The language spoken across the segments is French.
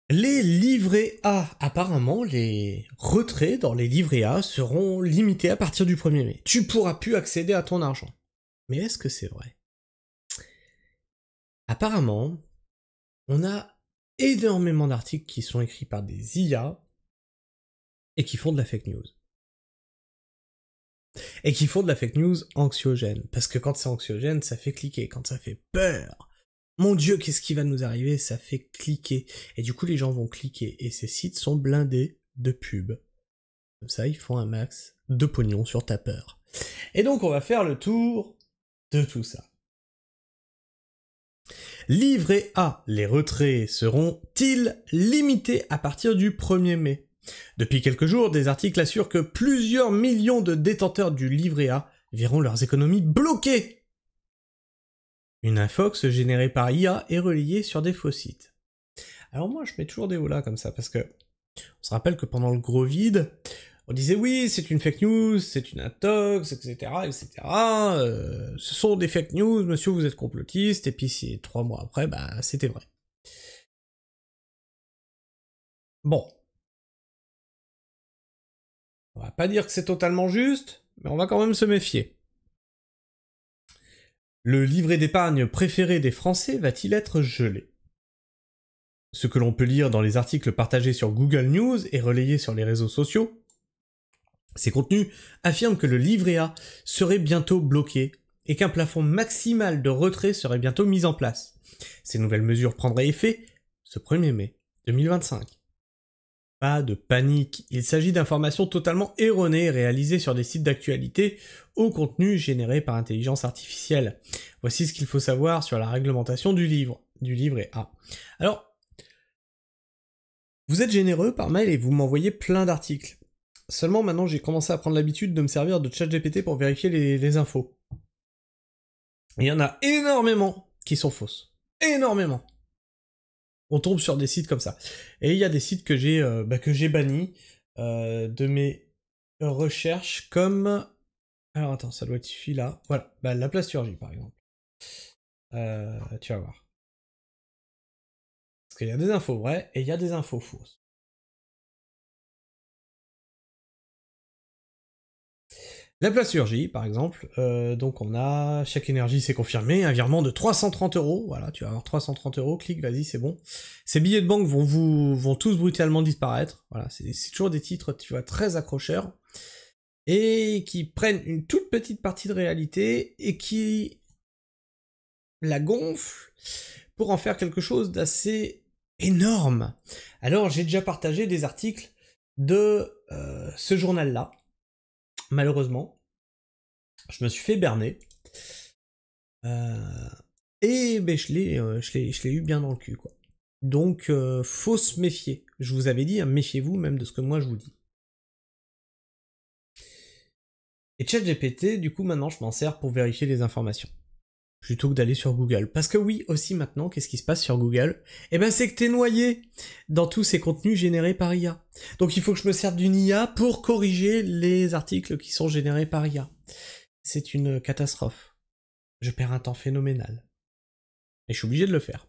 Les livrets A. Apparemment, les retraits dans les livrets A seront limités à partir du 1er mai. Tu pourras plus accéder à ton argent. Mais est-ce que c'est vrai? Apparemment, on a énormément d'articles qui sont écrits par des IA et qui font de la fake news. Et qui font de la fake news anxiogène. Parce que quand c'est anxiogène, ça fait cliquer. Quand ça fait peur, mon Dieu, qu'est-ce qui va nous arriver? Ça fait cliquer. Et du coup, les gens vont cliquer. Et ces sites sont blindés de pubs. Comme ça, ils font un max de pognon sur ta peur. Et donc, on va faire le tour de tout ça. Livret A. Les retraits seront-ils limités à partir du 1er mai? Depuis quelques jours, des articles assurent que plusieurs millions de détenteurs du livret A verront leurs économies bloquées. Une infox générée par IA est relayée sur des faux sites. Alors moi, je mets toujours des là comme ça, parce que on se rappelle que pendant le gros vide, on disait oui, c'est une fake news, c'est une intox, etc., etc. Ce sont des fake news, monsieur, vous êtes complotiste, et puis 3 mois après, bah, c'était vrai. Bon. On va pas dire que c'est totalement juste, mais on va quand même se méfier. Le livret d'épargne préféré des Français va-t-il être gelé? Ce que l'on peut lire dans les articles partagés sur Google News et relayés sur les réseaux sociaux, ces contenus affirment que le livret A serait bientôt bloqué et qu'un plafond maximal de retrait serait bientôt mis en place. Ces nouvelles mesures prendraient effet ce 1er mai 2025. Pas de panique, il s'agit d'informations totalement erronées réalisées sur des sites d'actualité au contenu généré par intelligence artificielle. Voici ce qu'il faut savoir sur la réglementation du livret A. Alors, vous êtes généreux par mail et vous m'envoyez plein d'articles. Seulement maintenant j'ai commencé à prendre l'habitude de me servir de ChatGPT pour vérifier les infos. Et il y en a énormément qui sont fausses. Énormément. On tombe sur des sites comme ça. Et il y a des sites que j'ai bannis de mes recherches comme... Alors attends, ça doit être celui-là. Voilà, la plasturgie par exemple. Tu vas voir. Parce qu'il y a des infos vraies et il y a des infos fausses. La plasturgie, par exemple, donc on a Chèque Énergie, c'est confirmé, un virement de 330 €, voilà, tu vas avoir 330 €, clique, vas-y, c'est bon. Ces billets de banque vont tous brutalement disparaître, voilà, c'est toujours des titres, tu vois, très accrocheurs, et qui prennent une toute petite partie de réalité, et qui la gonflent pour en faire quelque chose d'assez énorme. Alors, j'ai déjà partagé des articles de ce journal-là, malheureusement, je me suis fait berner. Et ben, je l'ai eu bien dans le cul, quoi. Donc, faut se méfier. Je vous avais dit, hein, méfiez-vous même de ce que moi je vous dis. Et ChatGPT, du coup, maintenant, je m'en sers pour vérifier les informations. Plutôt que d'aller sur Google. Parce que oui, aussi maintenant, qu'est-ce qui se passe sur Google? Eh ben, c'est que t'es noyé dans tous ces contenus générés par IA. Donc il faut que je me serve d'une IA pour corriger les articles qui sont générés par IA. C'est une catastrophe. Je perds un temps phénoménal. Et je suis obligé de le faire.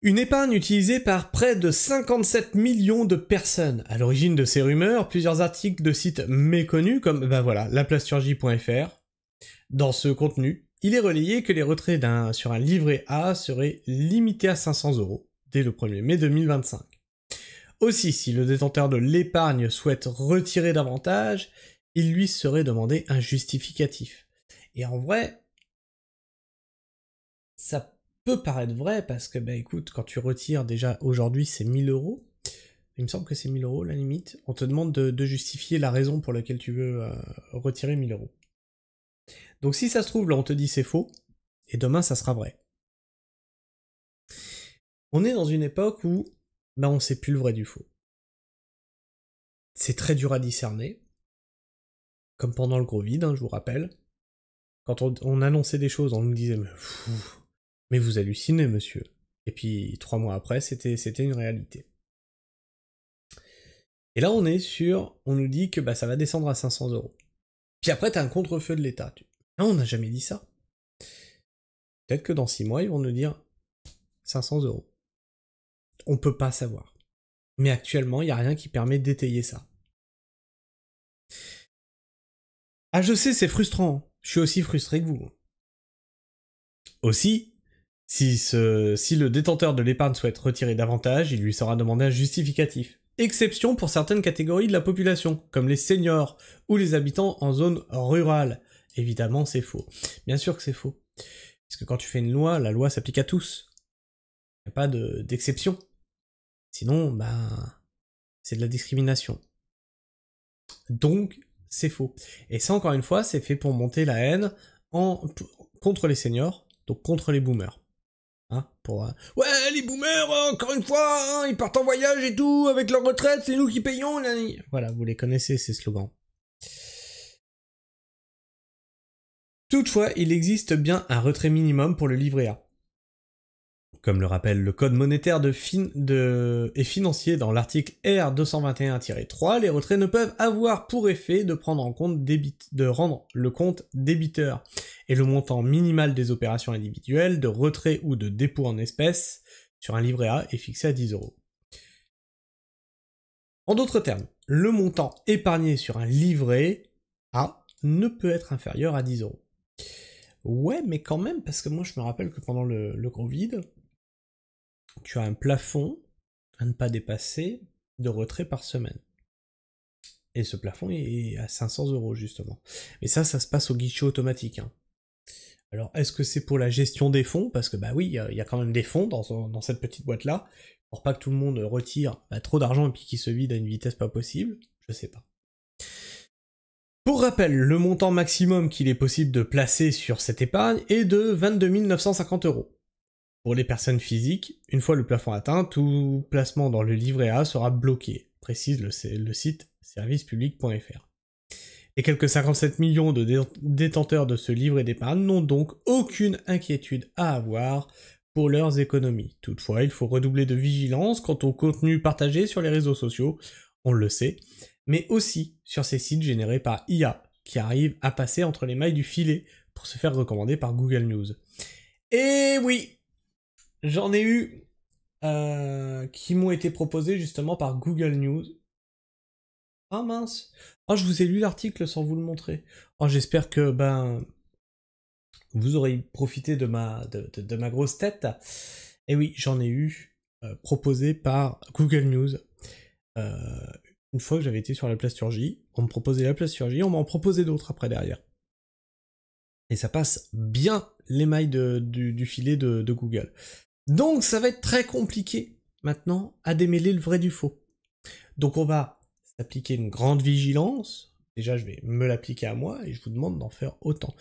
Une épargne utilisée par près de 57 millions de personnes. À l'origine de ces rumeurs, plusieurs articles de sites méconnus comme, laplasturgie.fr. Dans ce contenu, il est relayé que les retraits sur un livret A seraient limités à 500 € dès le 1er mai 2025. Aussi, si le détenteur de l'épargne souhaite retirer davantage, il lui serait demandé un justificatif. Et en vrai, ça peut paraître vrai parce que, écoute, quand tu retires déjà aujourd'hui c'est 1000 €, il me semble que c'est 1000 € la limite, on te demande de justifier la raison pour laquelle tu veux retirer 1000 €. Donc si ça se trouve, là on te dit c'est faux, et demain ça sera vrai. On est dans une époque où on sait plus le vrai du faux. C'est très dur à discerner, comme pendant le gros vide, hein, je vous rappelle. Quand on annonçait des choses, on nous disait mais vous hallucinez monsieur. Et puis 3 mois après, c'était une réalité. Et là on nous dit que ça va descendre à 500 €. Puis après t'as un contre-feu de l'État. Non, on n'a jamais dit ça. Peut-être que dans 6 mois, ils vont nous dire 500 €. On peut pas savoir. Mais actuellement, il n'y a rien qui permet d'étayer ça. Ah, je sais, c'est frustrant. Je suis aussi frustré que vous. Aussi, si le détenteur de l'épargne souhaite retirer davantage, il lui sera demandé un justificatif. Exception pour certaines catégories de la population, comme les seniors ou les habitants en zone rurale. Évidemment, c'est faux. Bien sûr que c'est faux. Parce que quand tu fais une loi, la loi s'applique à tous. Il n'y a pas d'exception. Sinon, c'est de la discrimination. Donc, c'est faux. Et ça, encore une fois, c'est fait pour monter la haine contre les seniors, donc contre les boomers. Hein, ouais, les boomers, encore une fois, hein, ils partent en voyage et tout, avec leur retraite, c'est nous qui payons. Voilà, vous les connaissez, ces slogans. Toutefois, il existe bien un retrait minimum pour le livret A. Comme le rappelle le code monétaire et financier dans l'article R221-3, les retraits ne peuvent avoir pour effet de prendre en compte de rendre le compte débiteur, et le montant minimal des opérations individuelles de retrait ou de dépôt en espèces sur un livret A est fixé à 10 €. En d'autres termes, le montant épargné sur un livret A ne peut être inférieur à 10 €. Ouais, mais quand même, parce que moi je me rappelle que pendant le Covid, tu as un plafond à ne pas dépasser de retrait par semaine. Et ce plafond est à 500 € justement. Mais ça se passe au guichet automatique. Hein. Alors, est-ce que c'est pour la gestion des fonds? Parce que oui, il y a quand même des fonds dans cette petite boîte-là, pour pas que tout le monde retire trop d'argent et puis qu'il se vide à une vitesse pas possible. Je sais pas. Pour rappel, le montant maximum qu'il est possible de placer sur cette épargne est de 22 950 €. Pour les personnes physiques, une fois le plafond atteint, tout placement dans le livret A sera bloqué, précise le site servicepublic.fr. Les quelques 57 millions de détenteurs de ce livret d'épargne n'ont donc aucune inquiétude à avoir pour leurs économies. Toutefois, il faut redoubler de vigilance quant au contenu partagé sur les réseaux sociaux, on le sait, mais aussi sur ces sites générés par IA, qui arrivent à passer entre les mailles du filet pour se faire recommander par Google News. Et oui, j'en ai eu qui m'ont été proposés justement par Google News. Ah mince. Oh, je vous ai lu l'article sans vous le montrer. Oh, j'espère que vous aurez profité de ma grosse tête. Et oui, j'en ai eu proposé par Google News. Une fois que j'avais été sur la plasturgie, on me proposait la plasturgie, on m'en proposait d'autres après derrière. Et ça passe bien les mailles du filet de Google. Donc ça va être très compliqué maintenant à démêler le vrai du faux. Donc on va s'appliquer une grande vigilance. Déjà je vais me l'appliquer à moi et je vous demande d'en faire autant.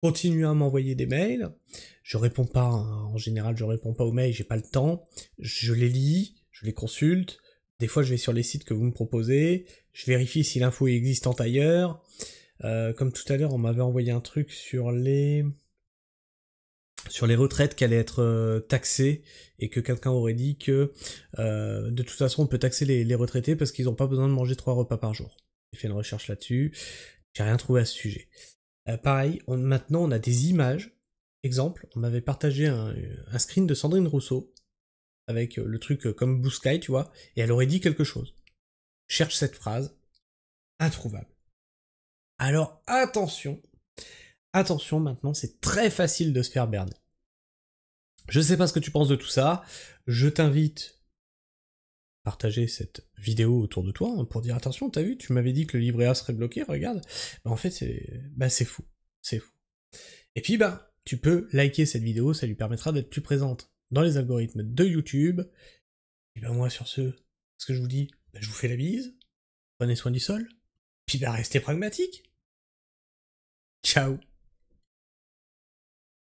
Continuez à m'envoyer des mails. Je réponds pas, hein. En général je réponds pas aux mails, j'ai pas le temps. Je les lis, je les consulte. Des fois je vais sur les sites que vous me proposez. Je vérifie si l'info est existante ailleurs. Comme tout à l'heure on m'avait envoyé un truc sur les retraites qui allaient être taxées et que quelqu'un aurait dit que de toute façon on peut taxer les retraités parce qu'ils n'ont pas besoin de manger 3 repas par jour. J'ai fait une recherche là-dessus, j'ai rien trouvé à ce sujet. Pareil, maintenant on a des images. Exemple, on m'avait partagé un screen de Sandrine Rousseau avec le truc comme Blue Sky, tu vois, et elle aurait dit quelque chose. Cherche cette phrase, introuvable. Alors attention maintenant, c'est très facile de se faire berner. Je sais pas ce que tu penses de tout ça, je t'invite à partager cette vidéo autour de toi pour dire attention, t'as vu, tu m'avais dit que le livret A serait bloqué, regarde. En fait, c'est fou. C'est fou. Et puis, tu peux liker cette vidéo, ça lui permettra d'être plus présente dans les algorithmes de YouTube. Et moi, sur ce que je vous dis, je vous fais la bise, prenez soin du sol, puis restez pragmatique. Ciao.